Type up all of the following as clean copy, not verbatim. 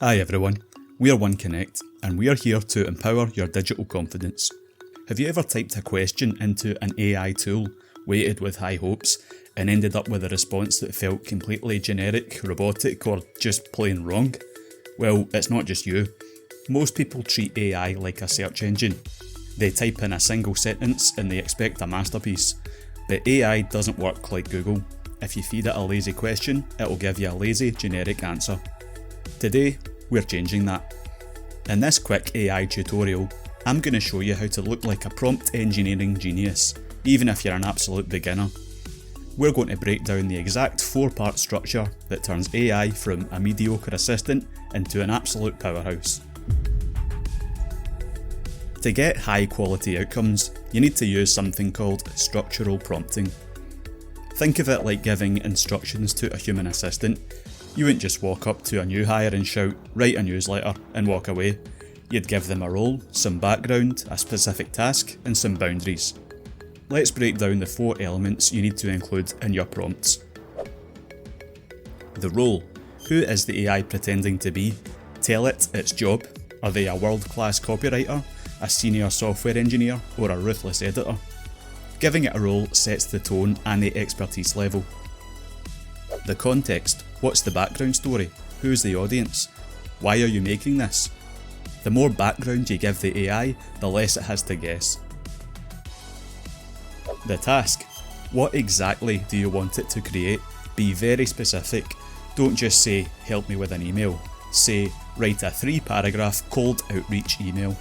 Hi everyone, we're Connect and we're here to empower your digital confidence. Have you ever typed a question into an AI tool, waited with high hopes, and ended up with a response that felt completely generic, robotic, or just plain wrong? Well, it's not just you. Most people treat AI like a search engine. They type in a single sentence and they expect a masterpiece. But AI doesn't work like Google. If you feed it a lazy question, it'll give you a lazy, generic answer. Today, we're changing that. In this quick AI tutorial, I'm going to show you how to look like a prompt engineering genius, even if you're an absolute beginner. We're going to break down the exact 4-part structure that turns AI from a mediocre assistant into an absolute powerhouse. To get high quality outcomes, you need to use something called structural prompting. Think of it like giving instructions to a human assistant. You wouldn't just walk up to a new hire and shout, "Write a newsletter," and walk away. You'd give them a role, some background, a specific task, and some boundaries. Let's break down the 4 elements you need to include in your prompts. The role. Who is the AI pretending to be? Tell it its job. Are they a world-class copywriter, a senior software engineer, or a ruthless editor? Giving it a role sets the tone and the expertise level. The context. What's the background story? Who's the audience? Why are you making this? The more background you give the AI, the less it has to guess. The task. What exactly do you want it to create? Be very specific. Don't just say, "Help me with an email." Say, "Write a 3-paragraph cold outreach email."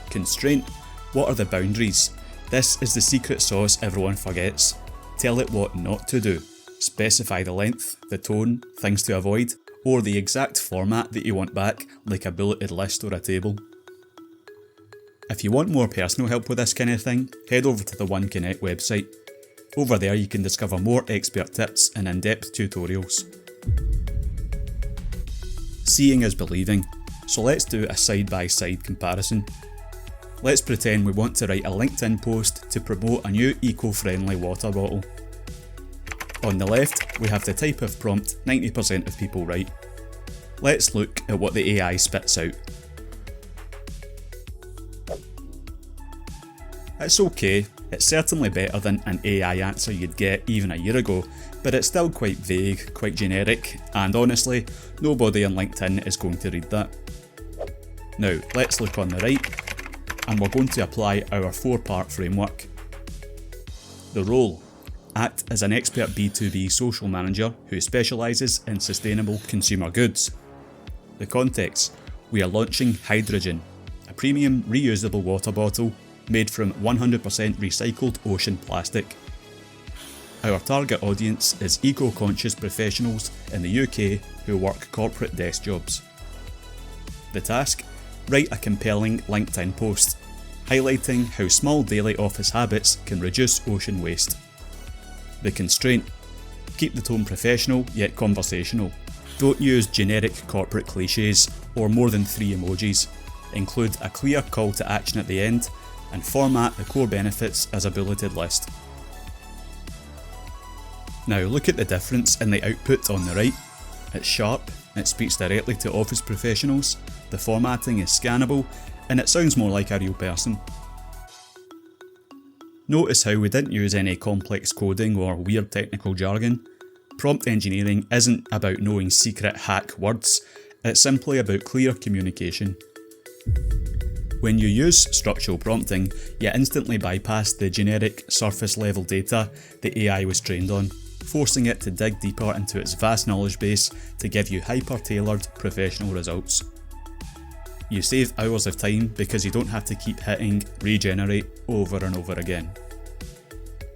Constraint. What are the boundaries? This is the secret sauce everyone forgets. Tell it what not to do. Specify the length, the tone, things to avoid, or the exact format that you want back, like a bulleted list or a table. If you want more personal help with this kind of thing, head over to the Connect website. Over there you can discover more expert tips and in-depth tutorials. Seeing is believing, so let's do a side-by-side comparison. Let's pretend we want to write a LinkedIn post to promote a new eco-friendly water bottle. On the left, we have the type of prompt 90% of people write. Let's look at what the AI spits out. It's okay, it's certainly better than an AI answer you'd get even a year ago, but it's still quite vague, quite generic, and honestly, nobody on LinkedIn is going to read that. Now, let's look on the right, and we're going to apply our 4-part framework. The role. Act as an expert B2B social manager who specialises in sustainable consumer goods. The context. We are launching Hydrogen, a premium reusable water bottle made from 100% recycled ocean plastic. Our target audience is eco-conscious professionals in the UK who work corporate desk jobs. The task. Write a compelling LinkedIn post, highlighting how small daily office habits can reduce ocean waste. The constraint. Keep the tone professional yet conversational. Don't use generic corporate cliches or more than 3 emojis. Include a clear call to action at the end and format the core benefits as a bulleted list. Now look at the difference in the output on the right. It's sharp, it speaks directly to office professionals, the formatting is scannable, and it sounds more like a real person. Notice how we didn't use any complex coding or weird technical jargon. Prompt engineering isn't about knowing secret hack words, it's simply about clear communication. When you use structural prompting, you instantly bypass the generic surface level data the AI was trained on, forcing it to dig deeper into its vast knowledge base to give you hyper-tailored professional results. You save hours of time because you don't have to keep hitting regenerate over and over again.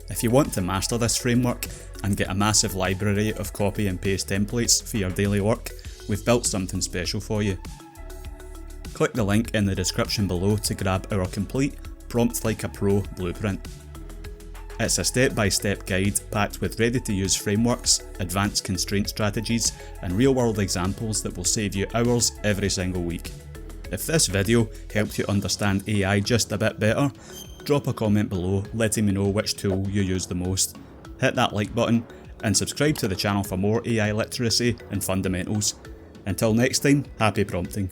If you want to master this framework and get a massive library of copy and paste templates for your daily work, we've built something special for you. Click the link in the description below to grab our complete Prompt Like a Pro blueprint. It's a step-by-step guide packed with ready-to-use frameworks, advanced constraint strategies, and real-world examples that will save you hours every single week. If this video helped you understand AI just a bit better, drop a comment below letting me know which tool you use the most. Hit that like button and subscribe to the channel for more AI literacy and fundamentals. Until next time, happy prompting.